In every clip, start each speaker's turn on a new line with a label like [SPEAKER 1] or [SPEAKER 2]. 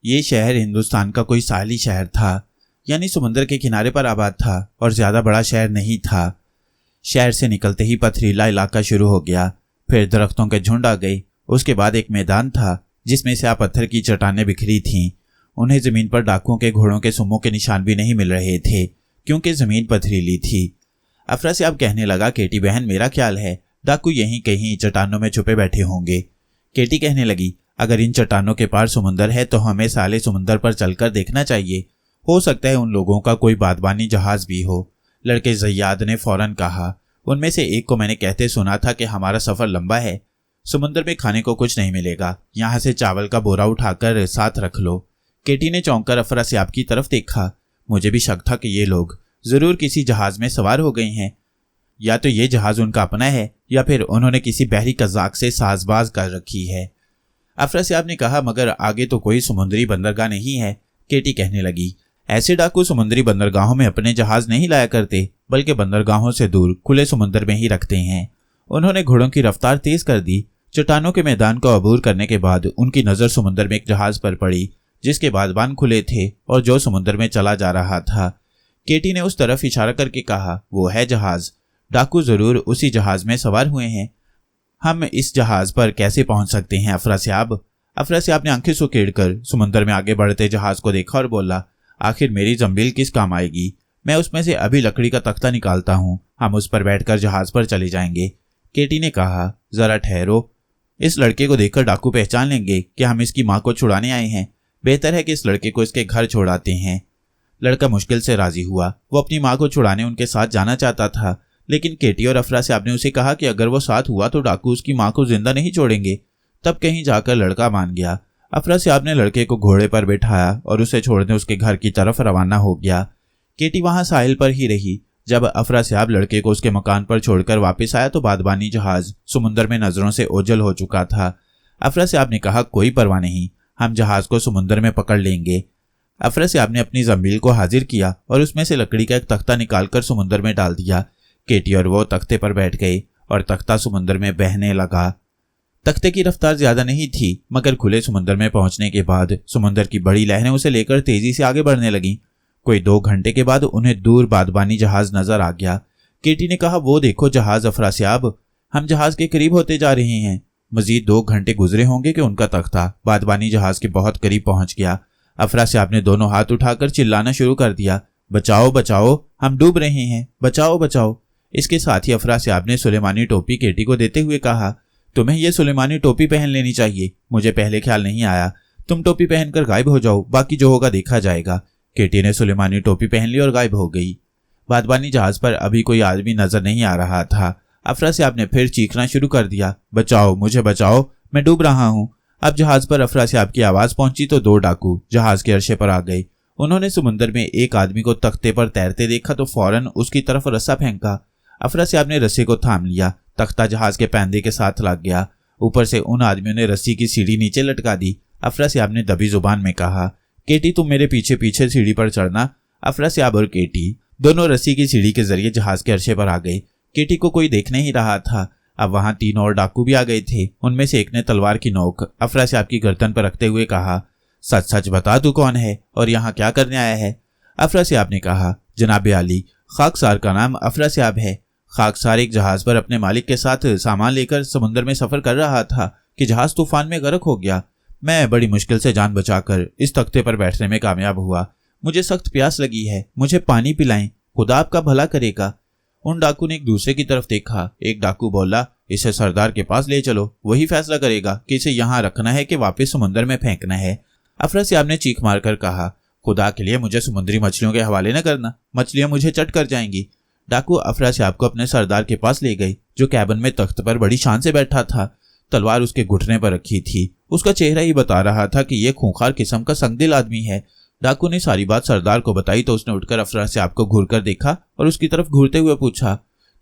[SPEAKER 1] ये शहर हिंदुस्तान का कोई साहली शहर था, यानी समुद्र के किनारे पर आबाद था और ज्यादा बड़ा शहर नहीं था। शहर से निकलते ही पथरीला इलाका शुरू हो गया, फिर दरख्तों के झुंड आ गई। उसके बाद एक मैदान था जिसमें से पत्थर की चट्टानें बिखरी थीं। उन्हें जमीन पर डाकुओं के घोड़ों के सुमों के निशान भी नहीं मिल रहे थे क्योंकि जमीन पथरीली थी। अफरासियाब कहने लगा, केटी बहन, मेरा ख्याल है डाकू यहीं कहीं चट्टानों में छुपे बैठे होंगे। केटी कहने लगी, अगर इन चट्टानों के पार समुंदर है तो हमें साले समुंदर पर चलकर देखना चाहिए। हो सकता है उन लोगों का कोई बादबानी जहाज भी हो। लड़के ज़ियाद ने फौरन कहा, उनमें से एक को मैंने कहते सुना था कि हमारा सफर लंबा है, समुंदर में खाने को कुछ नहीं मिलेगा, यहाँ से चावल का बोरा उठाकर साथ रख लो। केटी ने चौंक कर अफरासियाब की तरफ देखा। मुझे भी शक था कि ये लोग जरूर किसी जहाज में सवार हो गए हैं, या तो ये जहाज उनका अपना है या फिर उन्होंने किसी बहरी कज़ाक से साजबाज कर रखी है। अफरासियाब ने कहा, मगर आगे तो कोई समुद्री बंदरगाह नहीं है। केटी कहने लगी, ऐसे डाकू समुद्री बंदरगाहों में अपने जहाज नहीं लाया करते, बल्कि बंदरगाहों से दूर खुले समुद्र में ही रखते हैं। उन्होंने घोड़ों की रफ्तार तेज कर दी। चट्टानों के मैदान को अबूर करने के बाद उनकी नज़र समुद्र में एक जहाज पर पड़ी जिसके बादबान खुले थे और जो समुद्र में चला जा रहा था। केटी ने उस तरफ इशारा करके कहा, वो है जहाज। डाकू जरूर उसी जहाज में सवार हुए हैं। हम इस जहाज पर कैसे पहुंच सकते हैं अफरासियाब? अफरासियाब ने आंखें सुकेड़कर समुद्र में आगे बढ़ते जहाज को देखा और बोला, आखिर मेरी जंबील किस काम आएगी? मैं उसमें से अभी लकड़ी का तख्ता निकालता हूँ, हम उस पर बैठकर जहाज पर चले जाएंगे। केटी ने कहा, जरा ठहरो, इस लड़के को देखकर डाकू पहचान लेंगे कि हम इसकी माँ को छुड़ाने आए हैं। बेहतर है कि इस लड़के को इसके घर छोड़ाते हैं। लड़का मुश्किल से राजी हुआ। वो अपनी माँ को छुड़ाने उनके साथ जाना चाहता था, लेकिन केटी और अफरासियाब ने उसे कहा कि अगर वो साथ हुआ तो डाकू उसकी माँ को जिंदा नहीं छोड़ेंगे। तब कहीं जाकर लड़का मान गया। अफरासियाब ने लड़के को घोड़े पर बैठाया और उसे छोड़ने उसके घर की तरफ रवाना हो गया। केटी वहां साहिल पर ही रही। जब अफरासियाब लड़के को उसके मकान पर छोड़कर वापस आया तो बादबानी जहाज समुद्र में नजरों से ओझल हो चुका था। अफरासियाब ने कहा, कोई परवाह नहीं, हम जहाज को समुद्र में पकड़ लेंगे। अफरासियाब ने अपनी जंबील को हाजिर किया और उसमें से लकड़ी का एक तख्ता निकालकर समुद्र में डाल दिया। केटी और वो तख्ते पर बैठ गए और तख्ता समुद्र में बहने लगा। तख्ते की रफ्तार ज्यादा नहीं थी, मगर खुले समुद्र में पहुंचने के बाद समुद्र की बड़ी लहरें उसे लेकर तेजी से आगे बढ़ने लगीं। कोई 2 घंटे के बाद उन्हें दूर बादबानी जहाज नजर आ गया। केटी ने कहा, वो देखो जहाज अफरासियाब, हम जहाज के करीब होते जा रहे हैं। मजीद 2 घंटे गुजरे होंगे कि उनका तख्ता बादबानी जहाज के बहुत करीब पहुंच गया। अफरासियाब ने दोनों हाथ उठाकर चिल्लाना शुरू कर दिया, बचाओ बचाओ, हम डूब रहे हैं, बचाओ बचाओ। इसके साथ ही अफरासियाब ने सुलेमानी टोपी केटी को देते हुए कहा, तुम्हें यह सुलेमानी टोपी पहन लेनी चाहिए, मुझे पहले ख्याल नहीं आया। तुम टोपी पहनकर गायब हो जाओ, बाकी जो होगा देखा जाएगा। केटी ने सुलेमानी टोपी पहन ली और गायब हो गई। बादबानी जहाज पर अभी कोई आदमी नजर नहीं आ रहा था। अफरासियाब ने फिर चीखना शुरू कर दिया, बचाओ, मुझे बचाओ, मैं डूब रहा हूँ। अब जहाज पर अफरासियाब की आवाज पहुंची तो 2 डाकू जहाज के अर्शे पर आ गए। उन्होंने समुद्र में एक आदमी को तख्ते पर तैरते देखा तो फौरन उसकी तरफ रस्सा फेंका। अफरासियाब ने रस्से को थाम लिया। तख्ता जहाज के पैंदे के साथ लग गया। ऊपर से उन आदमियों ने रस्सी की सीढ़ी नीचे लटका दी। अफरासियाब ने दबी जुबान में कहा, केटी तुम मेरे पीछे पीछे सीढ़ी पर चढ़ना। अफरासियाब और केटी दोनों रस्सी की सीढ़ी के जरिए जहाज के अर्शे पर आ गए। केटी को कोई देख नहीं रहा था। अब वहां 3 और डाकू भी आ गए थे। उनमें से एक ने तलवार की नोक अफरासियाब की गर्दन पर रखते हुए कहा, सच सच बता तू कौन है और यहाँ क्या करने आया है? अफरासियाब ने कहा, जनाब आली, खाकसार का नाम अफरासियाब है। खाकसार एक जहाज पर अपने मालिक के साथ सामान लेकर समुद्र में सफर कर रहा था कि जहाज तूफान में गर्क हो गया। मैं बड़ी मुश्किल से जान बचाकर इस तख्ते पर बैठने में कामयाब हुआ। मुझे सख्त प्यास लगी है, मुझे पानी पिलाएं, खुदा आपका भला करेगा। उन डाकू ने एक दूसरे की तरफ देखा। एक डाकू बोला, इसे सरदार के पास ले चलो, वही फैसला करेगा कि इसे यहाँ रखना है कि वापस समुद्र में फेंकना है। अफरासियाब ने चीख मारकर कहा, खुदा के लिए मुझे समुद्री मछलियों के हवाले न करना, मछलियां मुझे चट कर जाएंगी। डाकू अफरासियाब को अपने सरदार के पास ले गए, जो कैबिन में तख्त पर बड़ी शान से बैठा था। तलवार उसके घुटने पर रखी थी। उसका चेहरा ही बता रहा था कि यह खूंखार किस्म का संगदिल आदमी है। डाकू ने सारी बात सरदार को बताई तो उसने उठकर अफरासियाब को घूर कर देखा और उसकी तरफ घूरते हुए पूछा,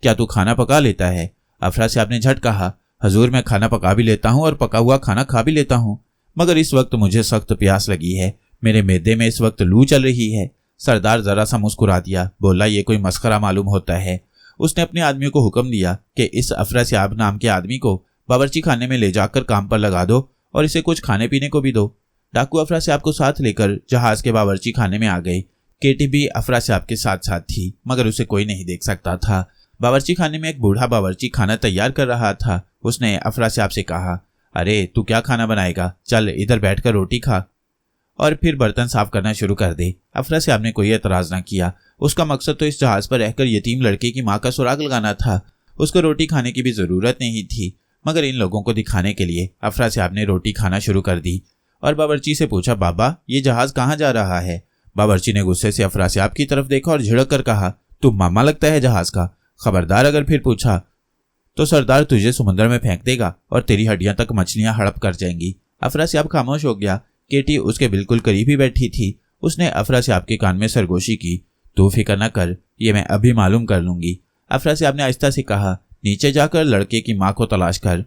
[SPEAKER 1] क्या तू खाना पका लेता है? अफरासियाब ने झट कहा, हजूर मैं खाना पका भी लेता हूँ और पका हुआ खाना खा भी लेता हूँ, मगर इस वक्त मुझे सख्त प्यास लगी है, मेरे मैदे में इस वक्त लू चल रही है। सरदार जरा सा मुस्कुरा दिया, बोला, ये कोई मस्खरा मालूम होता है। उसने अपने आदमियों को हुक्म दिया कि इस अफरासियाब नाम के आदमी को बावर्ची खाने में ले जाकर काम पर लगा दो और इसे कुछ खाने पीने को भी दो। डाकू अफरासियाब को साथ लेकर जहाज के बावर्ची खाने में आ गए। केटी भी अफरासियाब के साथ साथ थी, मगर उसे कोई नहीं देख सकता था। बावर्ची खाने में एक बूढ़ा बावर्ची खाना तैयार कर रहा था। उसने अफरासियाब से कहा, अरे तू क्या खाना बनाएगा, चल इधर बैठकर रोटी खा और फिर बर्तन साफ करना शुरू कर दे। अफरासियाब ने कोई एतराज न किया। उसका मकसद तो इस जहाज पर रहकर यतीम लड़के की माँ का सुराग लगाना था। उसको रोटी खाने की भी जरूरत नहीं थी, मगर इन लोगों को दिखाने के लिए अफरासियाब ने रोटी खाना शुरू कर दी और बावर्ची से पूछा, बाबा ये जहाज कहाँ जा रहा है? बावर्ची ने गुस्से से अफरासियाब की तरफ देखा और झिड़क कर कहा, तू मामा लगता है जहाज का, खबरदार अगर फिर पूछा तो सरदार तुझे समुद्र में फेंक देगा और तेरी हड्डियां तक मछलियां हड़प कर जाएंगी। अफरासियाब खामोश हो गया। केटी उसके बिल्कुल करीब ही बैठी थी। उसने अफरासियाब के कान में सरगोशी की, तू फिक्र न कर, ये मैं अभी मालूम कर लूंगी। अफरासियाब ने आहिस्ता से कहा, नीचे जाकर लड़के की माँ को तलाश कर।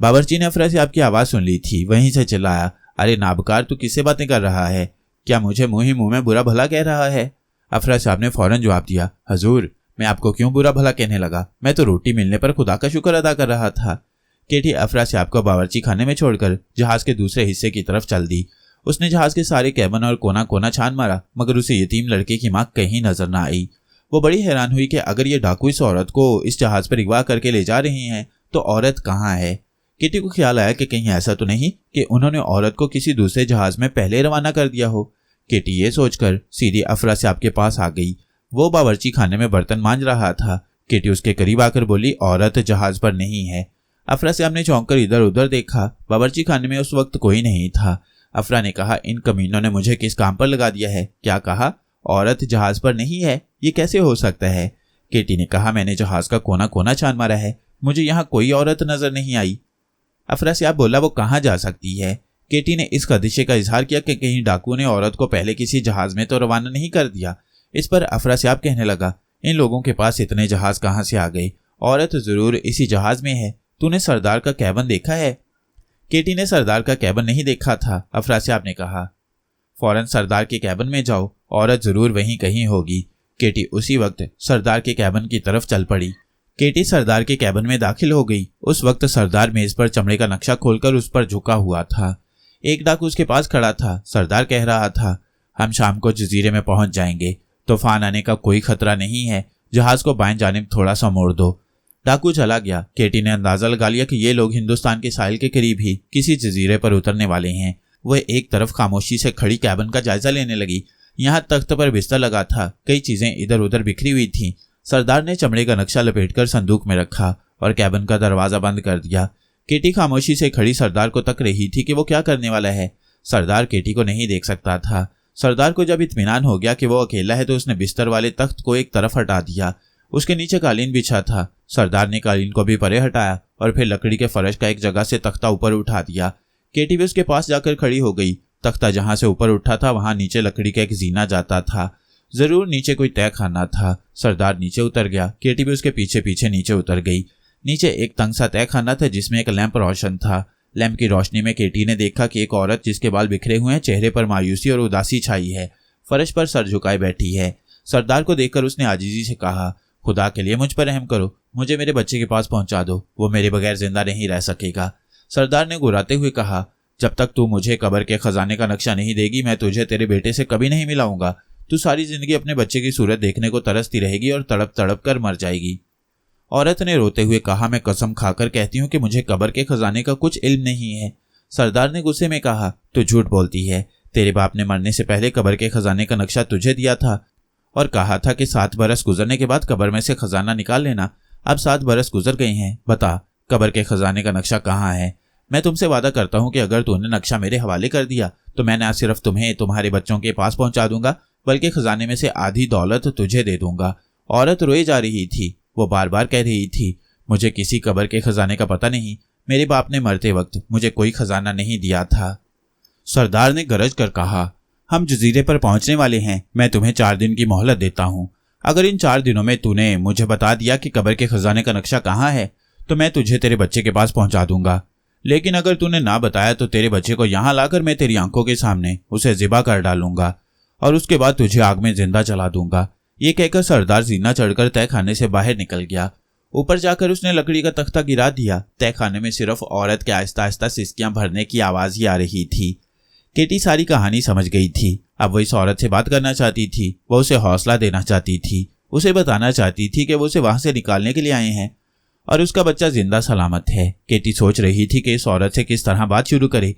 [SPEAKER 1] बावर्ची ने अफरासियाब की आवाज सुन ली थी, वहीं से चिल्लाया, अरे नाबकार, तू किससे बातें कर रहा है? क्या मुझे मुंह ही मुंह में बुरा भला कह रहा है? अफरासियाब ने फौरन जवाब दिया, हजूर मैं आपको क्यों बुरा भला कहने लगा, मैं तो रोटी मिलने पर खुदा का शुक्र अदा कर रहा था। केटी अफरासियाब को बावर्ची खाने में छोड़कर जहाज के दूसरे हिस्से की तरफ चल दी। उसने जहाज के सारे कैबिन और कोना कोना छान मारा, मगर उसे यतीम लड़के की माँ कहीं नजर न आई। वो बड़ी हैरान हुई कि अगर ये डाकू इस औरत को इस जहाज पर अगवा करके ले जा रही हैं तो औरत कहाँ है। केटी को ख्याल आया कि कहीं ऐसा तो नहीं कि उन्होंने औरत को किसी दूसरे जहाज में पहले रवाना कर दिया हो। केटी ये सोचकर सीधी अफरासियाब के पास आ गई। वो बावर्ची खाने में बर्तन मांज रहा था। केटी उसके करीब आकर बोली, औरत जहाज पर नहीं है। अफरासियाब ने चौंक कर इधर उधर देखा। बावर्ची खाने में उस वक्त कोई नहीं था। अफरा ने कहा, इन कमीनों ने मुझे किस काम पर लगा दिया है? क्या कहा? औरत जहाज पर नहीं है? ये कैसे हो सकता है? केटी ने कहा, मैंने जहाज का कोना कोना छान मारा है, मुझे यहाँ कोई औरत नजर नहीं आई। अफरासियाब बोला, वो कहाँ जा सकती है? केटी ने इस खदशे का इजहार किया कि कहीं डाकू ने औरत को पहले किसी जहाज में तो रवाना नहीं कर दिया। इस पर अफरासियाब कहने लगा, इन लोगों के पास इतने जहाज कहाँ से आ गए? औरत जरूर इसी जहाज में है। तूने सरदार का कैबिन देखा है? केटी ने सरदार का कैबिन नहीं देखा था। अफरासियाब ने कहा, फौरन सरदार के कैबिन में जाओ, औरत जरूर वहीं कहीं होगी। केटी उसी वक्त सरदार के कैबिन की तरफ चल पड़ी। केटी सरदार के कैबिन में दाखिल हो गई। उस वक्त सरदार मेज पर चमड़े का नक्शा खोलकर उस पर झुका हुआ था। एक डाकू उसके पास खड़ा था। सरदार कह रहा था, हम शाम को जजीरे में पहुंच जाएंगे, तूफान आने का कोई खतरा नहीं है, जहाज को बाएं जानिब थोड़ा सा मोड़ दो। डाकू चला गया। केटी ने अंदाजा लगा लिया कि ये लोग हिंदुस्तान के साहिल के करीब ही किसी जजीरे पर उतरने वाले हैं। वह एक तरफ खामोशी से खड़ी कैबिन का जायजा लेने लगी। यहाँ तख्त पर बिस्तर लगा था, कई चीजें इधर उधर बिखरी हुई थीं। सरदार ने चमड़े का नक्शा लपेटकर संदूक में रखा और कैबिन का दरवाजा बंद कर दिया। केटी खामोशी से खड़ी सरदार को तक रही थी कि वो क्या करने वाला है। सरदार केटी को नहीं देख सकता था। सरदार को जब इत्मीनान हो गया कि वो अकेला है तो उसने बिस्तर वाले तख्त को एक तरफ हटा दिया। उसके नीचे कालीन बिछा था। सरदार ने कालीन को भी परे हटाया और फिर लकड़ी के फर्श का एक जगह से तख्ता ऊपर उठा दिया। केटी भी उसके पास जाकर खड़ी हो गई। तख्ता जहां से ऊपर उठा था वहां नीचे लकड़ी का एक जीना जाता था। जरूर नीचे कोई तय खाना था। सरदार नीचे उतर गया। केटी भी उसके पीछे पीछे नीचे उतर गई। नीचे एक तंग सा तय खाना था जिसमें एक लैंप रोशन था। लैंप की रोशनी में केटी ने देखा कि एक औरत जिसके बाल बिखरे हुए हैं, चेहरे पर मायूसी और उदासी छाई है, फर्श पर सर झुकाए बैठी है। सरदार को देखकर उसने आजीजी से कहा, खुदा के लिए मुझ पर रहम करो, मुझे मेरे बच्चे के पास पहुंचा दो, वो मेरे बगैर जिंदा नहीं रह सकेगा। सरदार ने गुर्राते हुए कहा, जब तक तू मुझे कब्र के खजाने का नक्शा नहीं देगी मैं तुझे तेरे बेटे से कभी नहीं मिलाऊंगा। तू सारी जिंदगी अपने बच्चे की सूरत देखने को तरसती रहेगी और तड़प तड़प कर मर जाएगी। औरत ने रोते हुए कहा, मैं कसम खाकर कहती हूँ कि मुझे कब्र के खजाने का कुछ इल्म नहीं है। सरदार ने गुस्से में कहा, तू झूठ बोलती है, तेरे बाप ने मरने से पहले कब्र के खजाने का नक्शा तुझे दिया था और कहा था कि 7 बरस गुजरने के बाद कब्र में से खजाना निकाल लेना। अब 7 बरस गुजर गए हैं, बता कब्र के खजाने का नक्शा कहाँ है? मैं तुमसे वादा करता हूँ कि अगर तूने नक्शा मेरे हवाले कर दिया तो मैं न सिर्फ तुम्हें तुम्हारे बच्चों के पास पहुंचा दूंगा बल्कि खजाने में से आधी दौलत तुझे दे दूंगा। औरत रोए जा रही थी। वो बार बार कह रही थी, मुझे किसी कब्र के खजाने का पता नहीं, मेरे बाप ने मरते वक्त मुझे कोई खजाना नहीं दिया था। सरदार ने गरज कर कहा, हम जजीरे पर पहुंचने वाले हैं, मैं तुम्हें 4 दिन की मोहलत देता हूँ। अगर इन 4 दिनों में तूने मुझे बता दिया कि कब्र के खजाने का नक्शा कहाँ है तो मैं तुझे तेरे बच्चे के पास पहुंचा दूंगा। लेकिन अगर तूने ना बताया तो तेरे बच्चे को यहाँ लाकर मैं तेरी आंखों के सामने उसे ज़िबा कर डालूंगा और उसके बाद तुझे आग में जिंदा जला दूंगा। ये कहकर सरदार जीना चढ़कर तय खाने से बाहर निकल गया। ऊपर जाकर उसने लकड़ी का तख्ता गिरा दिया। तय खाने में सिर्फ औरत के आहिस्ता आहिस्ता सिसकियां भरने की आवाज ही आ रही थी। केटी सारी कहानी समझ गई थी। अब वो इस औरत से बात करना चाहती थी, वो उसे हौसला देना चाहती थी, उसे बताना चाहती थी कि वो उसे वहां से निकालने के लिए आए हैं और उसका बच्चा जिंदा सलामत है। केटी सोच रही थी कि इस औरत से किस तरह बात शुरू करे,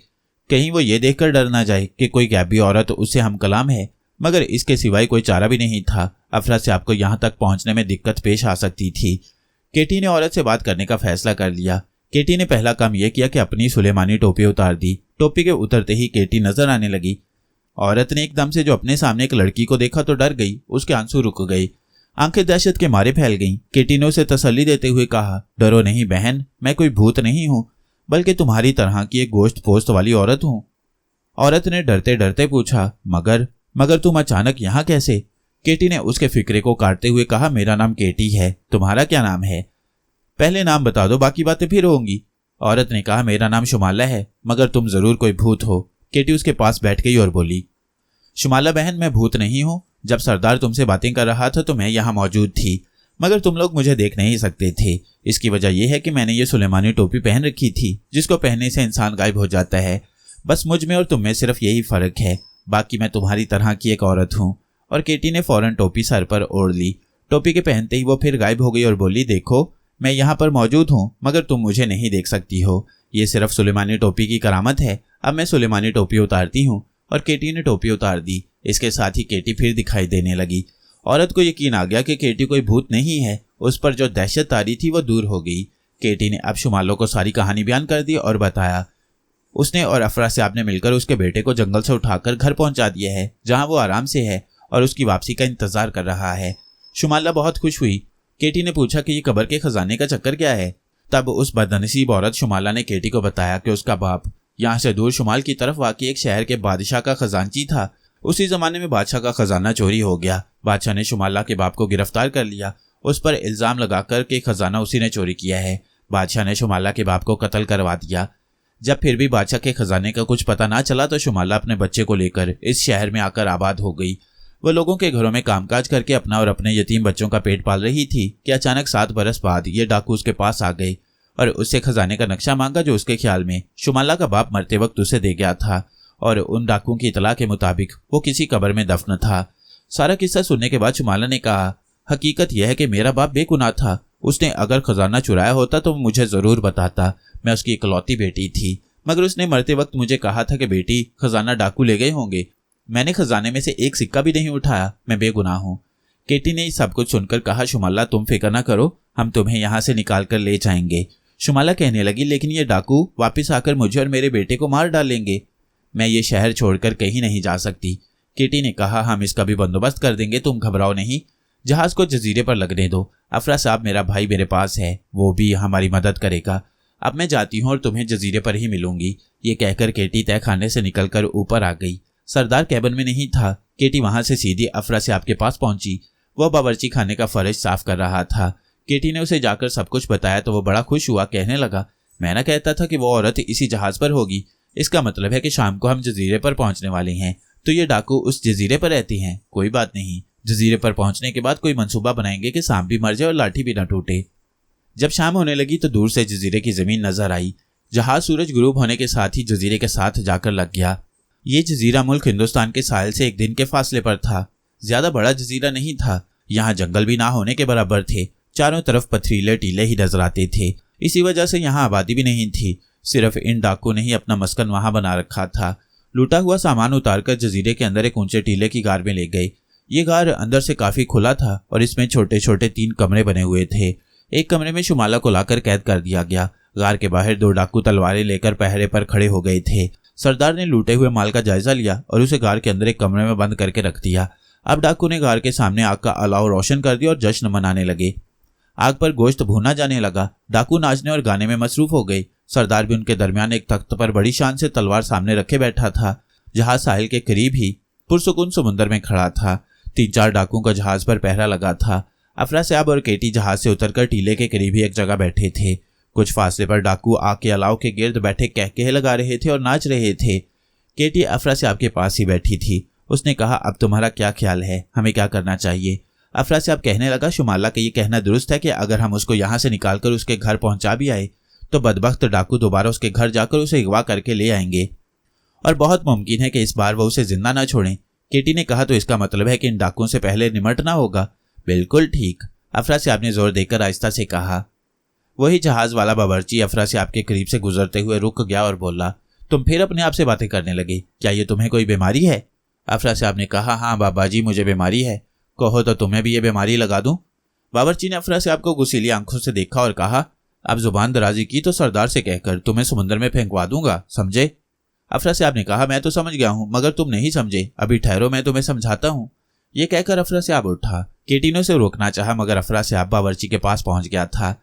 [SPEAKER 1] कहीं वो ये देखकर डर ना जाए कि कोई गैबी औरत उससे हम कलाम है, मगर इसके सिवाय कोई चारा भी नहीं था। अफरा से आपको यहाँ तक पहुंचने में दिक्कत पेश आ सकती थी। केटी ने औरत से बात करने का फैसला कर लिया। केटी ने पहला काम यह किया कि अपनी सुलेमानी टोपी उतार दी। टोपी के उतरते ही केटी नजर आने लगी। औरत ने एकदम से जो अपने सामने एक लड़की को देखा तो डर गई, उसके आंसू रुक गए, आंखें दहशत के मारे फैल गईं। केटी ने उसे तसल्ली देते हुए कहा, डरो नहीं बहन, मैं कोई भूत नहीं हूं, बल्कि तुम्हारी तरह की एक गोश्त पोस्त वाली औरत हूं। औरत ने डरते डरते पूछा, मगर तुम अचानक यहाँ कैसे? केटी ने उसके फिक्रे को काटते हुए कहा, मेरा नाम केटी है, तुम्हारा क्या नाम है? पहले नाम बता दो, बाकी बातें फिर होंगी। औरत ने कहा, मेरा नाम शुमाला है, मगर तुम जरूर कोई भूत हो। केटी उसके पास बैठ गई और बोली, शुमाला बहन, मैं भूत नहीं हूं। जब सरदार तुमसे बातें कर रहा था तो मैं यहाँ मौजूद थी, मगर तुम लोग मुझे देख नहीं सकते थे। इसकी वजह यह है कि मैंने ये सुलेमानी टोपी पहन रखी थी, जिसको पहनने से इंसान गायब हो जाता है। बस मुझ में और तुम में सिर्फ यही फर्क है, बाकी मैं तुम्हारी तरह की एक औरत हूँ। और केटी ने फौरन टोपी सर पर ओढ़ ली। टोपी के पहनते ही वो फिर गायब हो गई और बोली, देखो मैं यहाँ पर मौजूद हूँ, मगर तुम मुझे नहीं देख सकती हो। ये सिर्फ सुलेमानी टोपी की करामत है। अब मैं सुलेमानी टोपी उतारती हूँ। और केटी ने टोपी उतार दी। इसके साथ ही केटी फिर दिखाई देने लगी। औरत को यकीन आ गया कि केटी कोई भूत नहीं है। उस पर जो दहशत आ रही थी वो दूर हो गई। केटी ने अब शुमालो को सारी कहानी बयान कर दी और बताया, उसने और अफरा से आपने मिलकर उसके बेटे को जंगल से उठाकर घर पहुंचा दिया है, जहां वो आराम से है और उसकी वापसी का इंतजार कर रहा है। शुमाला बहुत खुश हुई। केटी ने पूछा कि ये कब्र के खजाने का चक्कर क्या है। तब उस बदनसीब औरत शुमाला ने केटी को बताया कि उसका बाप यहाँ से दूर शुमाल की तरफ वाकई एक शहर के बादशाह का खजांची था। उसी जमाने में बादशाह का खजाना चोरी हो गया। बादशाह ने शुमाला के बाप को गिरफ्तार कर लिया, उस पर इल्जाम लगाकर कि खजाना उसी ने चोरी किया है। बादशाह ने शुमाला के बाप को कत्ल करवा दिया। जब फिर भी बादशाह के खजाने का कुछ पता ना चला तो शुमाला अपने बच्चे को लेकर इस शहर में आकर आबाद हो गई। वह लोगों के घरों में कामकाज करके अपना और अपने यतीम बच्चों का पेट पाल रही थी कि अचानक 7 बरस बाद ये डाकू उसके पास आ गए और उससे खजाने का नक्शा मांगा, जो उसके ख्याल में शुमाला का बाप मरते वक्त उसे दे गया था। और उन डाकुओं की इतला के मुताबिक वो किसी कब्र में दफन था। सारा किस्सा सुनने के बाद शुमाला ने कहा, हकीकत यह है कि मेरा बाप बेगुनाह था। उसने अगर खजाना चुराया होता तो मुझे जरूर बताता। मैं उसकी इकलौती बेटी थी, मगर उसने मरते वक्त मुझे कहा था कि बेटी, खजाना डाकू ले गए होंगे। मैंने खजाने में से एक सिक्का भी नहीं उठाया, मैं बेगुनाह हूँ। केटी ने सब कुछ सुनकर कहा, शुमाला तुम फिक्र ना करो, हम तुम्हें यहाँ से निकाल कर ले जाएंगे। शुमाला कहने लगी, लेकिन ये डाकू वापस आकर मुझे और मेरे बेटे को मार डालेंगे। मैं ये शहर छोड़कर कहीं नहीं जा सकती। केटी ने कहा, हम इसका भी बंदोबस्त कर देंगे, तुम घबराओ नहीं। जहाज को जजीरे पर लगने दो। अफरा साहब मेरा भाई मेरे पास है, वो भी हमारी मदद करेगा। अब मैं जाती हूँ और तुम्हें जजीरे पर ही मिलूंगी। ये कहकर केटी तय खाने से निकलकर ऊपर आ गई। सरदार कैबिन में नहीं था। केटी वहां से सीधी अफरा साहब के पास पहुंची। वह बावर्ची खाने का फर्श साफ कर रहा था। केटी ने उसे जाकर सब कुछ बताया तो वो बड़ा खुश हुआ। कहने लगा, मैं ना कहता था कि वो औरत इसी जहाज पर होगी। इसका मतलब है कि शाम को हम जजीरे पर पहुंचने वाले हैं, तो ये डाकू उस जजीरे पर रहती हैं। कोई बात नहीं, जजीरे पर पहुंचने के बाद कोई मंसूबा बनाएंगे कि सांप भी मर जाए और लाठी भी न टूटे। जब शाम होने लगी तो दूर से जजीरे की जमीन नजर आई। जहाज सूरज गुरूब होने के साथ ही जजीरे के साथ जाकर लग गया। ये जजीरा मुल्क हिंदुस्तान के साहिल से 1 दिन के फासले पर था। ज्यादा बड़ा जजीरा नहीं था। यहाँ जंगल भी ना होने के बराबर थे। चारों तरफ पथरीले टीले ही नजर आते थे। इसी वजह से यहाँ आबादी भी नहीं थी। सिर्फ इन डाकुओं ने ही अपना मस्कन वहां बना रखा था। लूटा हुआ सामान उतारकर जजीरे के अंदर एक ऊंचे टीले की गार में ले गए। ये गार अंदर से काफी खुला था और इसमें छोटे छोटे 3 कमरे बने हुए थे। एक कमरे में शुमाला को लाकर कैद कर दिया गया। गार के बाहर 2 डाकू तलवारें लेकर पहरे पर खड़े हो गए थे। सरदार ने लूटे हुए माल का जायजा लिया और उसे गार के अंदर एक कमरे में बंद करके रख दिया। अब डाकू ने गार के सामने आग का अलाव रोशन कर दिया और जश्न मनाने लगे। आग पर गोश्त भूना जाने लगा। डाकू नाचने और गाने में मसरूफ हो गए। सरदार भी उनके दरमियान एक तख्त पर बड़ी शान से तलवार सामने रखे बैठा था। जहाज साहिल के करीब ही पुरसुकून समुद्र में खड़ा था। 3-4 डाकुओं का जहाज पर पहरा लगा था। अफरा साहब और केटी जहाज से उतरकर टीले के करीब ही एक जगह बैठे थे। कुछ फासले पर डाकू आग के अलाव के गिर्द बैठे कहकहे लगा रहे थे और नाच रहे थे। केटी अफरा साहब के पास ही बैठी थी। उसने कहा, अब तुम्हारा क्या ख्याल है, हमें क्या करना चाहिए? अफरा साहब कहने लगा, शुमाला का ये कहना दुरुस्त है कि अगर हम उसको यहाँ से निकालकर उसके घर पहुंचा भी आए तो बदबख्त डाकू दोबारा उसके घर जाकर उसे अगवा करके ले आएंगे और बहुत मुमकिन है कि इस बार वो उसे जिंदा ना छोड़ें। केटी ने कहा, तो इसका मतलब है कि इन डाकुओं से पहले निमटना होगा। बिल्कुल ठीक, अफरासियाब ने जोर देकर आहिस्ता से कहा। वही जहाज वाला बावर्ची अफरासियाब के करीब से गुजरते हुए रुक गया और बोला, तुम फिर अपने आप से बातें करने लगे, क्या ये तुम्हें कोई बीमारी है? अफरासियाब ने कहा, हाँ बाबा जी, मुझे बीमारी है। कहो तो तुम्हें भी ये बीमारी लगा दूं? बावर्ची ने अफरासियाब को गुस्सीली आंखों से देखा और कहा, अब जुबान दराजी की तो सरदार से कहकर तुम्हें समुद्र में फेंकवा दूंगा, समझे? अफरासियाब ने कहा, मैं तो समझ गया हूं, मगर तुम नहीं समझे, अभी ठहरो, मैं तुम्हें समझाता हूं। ये कहकर अफरासियाब उठा। केटी ने उसे रोकना चाहा, मगर अफरासियाब बावर्ची के पास पहुंच गया था।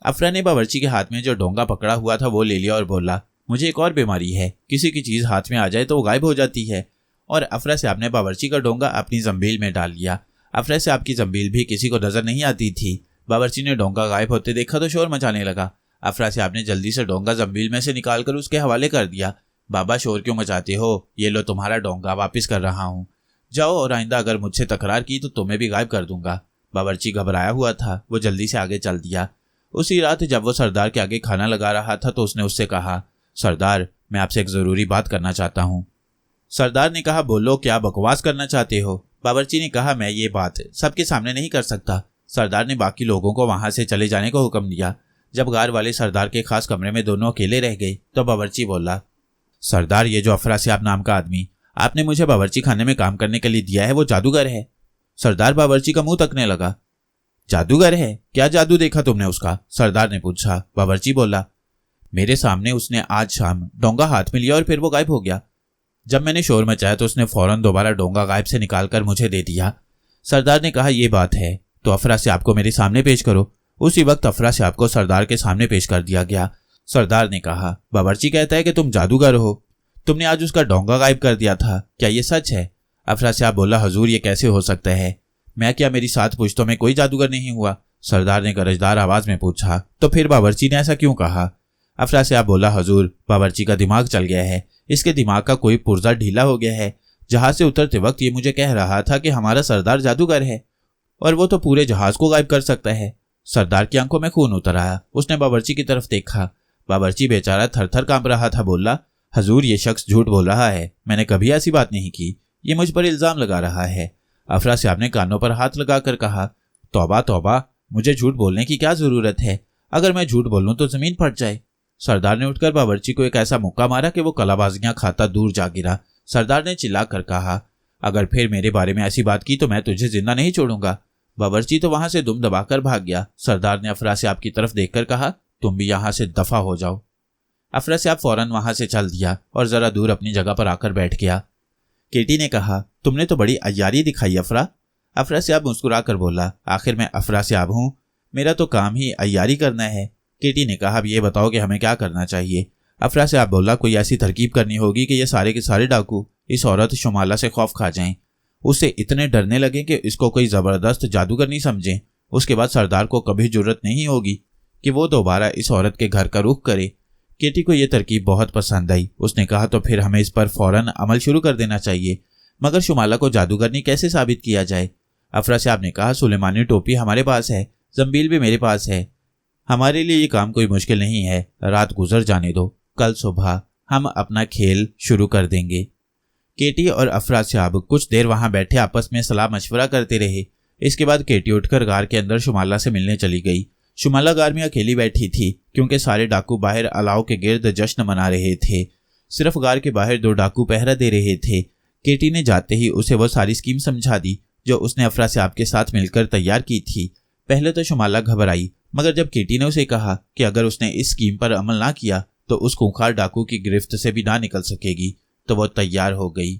[SPEAKER 1] अफरा ने बावर्ची के हाथ में जो डोंगा पकड़ा हुआ था वो ले लिया और बोला, मुझे एक और बीमारी है, किसी की चीज हाथ में आ जाए तो वो गायब हो जाती है। और अफरासियाब ने बावर्ची का डोंगा अपनी जंबील में डाल लिया। अफरासियाब की जंबील भी किसी को नजर नहीं आती थी। बावर्ची ने डोंगा गायब होते देखा तो शोर मचाने लगा। अफरासियाब ने जल्दी से डोंगा जंबील में से निकालकर उसके हवाले कर दिया। बाबा, शोर क्यों मचाते हो? ये लो तुम्हारा डोंगा वापिस कर रहा हूँ, जाओ, और आइंदा अगर मुझसे तकरार की तो तुम्हें भी गायब कर दूंगा। बावर्ची घबराया हुआ था, वो जल्दी से आगे चल दिया। उसी रात जब वो सरदार के आगे खाना लगा रहा था तो उसने उससे कहा, सरदार, मैं आपसे एक जरूरी बात करना चाहता हूँ। सरदार ने कहा, बोलो, क्या बकवास करना चाहते हो? बावर्ची ने कहा, मैं ये बात सबके सामने नहीं कर सकता। सरदार ने बाकी लोगों को वहां से चले जाने को हुक्म दिया। जब गार वाले सरदार के खास कमरे में दोनों अकेले रह गए तो बावर्ची बोला, सरदार, ये जो अफरासियाब नाम का आदमी आपने मुझे बावर्ची खाने में काम करने के लिए दिया है वो जादूगर है। सरदार बावर्ची का मुंह तकने लगा। जादूगर है? क्या जादू देखा तुमने उसका? सरदार ने पूछा। बावर्ची बोला, मेरे सामने उसने आज शाम डोंगा हाथ में लिया और फिर वो गायब हो गया। जब मैंने शोर मचाया तो उसने फौरन दोबारा डोंगा गायब से निकालकर मुझे दे दिया। सरदार ने कहा, यह बात है तो अफरासियाब को मेरे सामने पेश करो। उसी वक्त अफरासियाब को सरदार के सामने पेश कर दिया गया। सरदार ने कहा, बावर्ची कहता है कि तुम जादूगर हो, तुमने आज उसका डोंगा गायब कर दिया था, क्या ये सच है? अफरासियाब बोला, हुजूर, ये कैसे हो सकता है? मैं क्या, मेरी 7 पुश्तों में कोई जादूगर नहीं हुआ? सरदार ने गरजदार आवाज में पूछा। तो फिर बावर्ची ने ऐसा क्यों कहा? अफरासियाब बोला, हुजूर, बावर्ची का दिमाग चल गया है, इसके दिमाग का कोई पुर्जा ढीला हो गया है। जहाज से उतरते वक्त ये मुझे कह रहा था कि हमारा सरदार जादूगर है और वो तो पूरे जहाज को गायब कर सकता है। सरदार की आंखों में खून उतर आया। उसने बावर्ची की तरफ देखा। बावर्ची बेचारा थर-थर कांप रहा था। बोला, हुजूर, ये शख्स झूठ बोल रहा है, मैंने कभी ऐसी बात नहीं की, ये मुझ पर इल्जाम लगा रहा है। अफरासियाब ने कानों पर हाथ लगाकर कहा, तौबा तौबा, मुझे झूठ बोलने की क्या जरूरत है? अगर मैं झूठ बोलूं तो जमीन फट जाए। सरदार ने उठकर बावर्ची को एक ऐसा मुक्का मारा कि वो कलाबाजियां खाता दूर जा गिरा। सरदार ने चिल्लाकर कहा, अगर फिर मेरे बारे में ऐसी बात की तो मैं तुझे जिंदा नहीं छोड़ूंगा। बावर्ची तो वहां से दुम दबाकर भाग गया। सरदार ने अफरासियाब की तरफ देखकर कहा, तुम भी यहां से दफा हो जाओ। अफरासियाब फौरन वहां से चल दिया और जरा दूर अपनी जगह पर आकर बैठ गया। केटी ने कहा, तुमने तो बड़ी अय्यारी दिखाई अफरा। अफरासियाब मुस्कुराकर बोला, आखिर मैं अफरासियाब हूं, मेरा तो काम ही अय्यारी करना है। केटी ने कहा, अब ये बताओ कि हमें क्या करना चाहिए? अफरासियाब बोला, कोई ऐसी तरकीब करनी होगी कि ये सारे के सारे डाकू इस औरत शुमाला से खौफ खा जाएं, उससे इतने डरने लगे कि इसको कोई जबरदस्त जादूगर नहीं समझे। उसके बाद सरदार को कभी जरूरत नहीं होगी कि वो दोबारा इस औरत के घर का रुख करे। केटी को यह तरकीब बहुत पसंद आई। उसने कहा, तो फिर हमें इस पर फौरन अमल शुरू कर देना चाहिए, मगर शुमाला को जादूगरनी कैसे साबित किया जाए? अफरासियाब ने कहा, सुलेमानी टोपी हमारे पास है, जंबील भी मेरे पास है, हमारे लिए ये काम कोई मुश्किल नहीं है। रात गुजर जाने दो, कल सुबह हम अपना खेल शुरू कर देंगे। केटी और अफरासियाब कुछ देर वहां बैठे आपस में सलाह मशवरा करते रहे। इसके बाद केटी उठकर गार के अंदर शुमाला से मिलने चली गई। शुमाला गार में अकेली बैठी थी क्योंकि सारे डाकू बाहर अलाव के गिर्द जश्न मना रहे थे। सिर्फ गार के बाहर 2 डाकू पहरा दे रहे थे। केटी ने जाते ही उसे वो सारी स्कीम समझा दी जो उसने अफरासियाब के साथ मिलकर तैयार की थी। पहले तो शुमाला घबराई, मगर जब केटी ने उसे कहा कि अगर उसने इस स्कीम पर अमल ना किया तो उस खूंखार डाकू की गिरफ्त से भी ना निकल सकेगी, तो वो तैयार हो गई।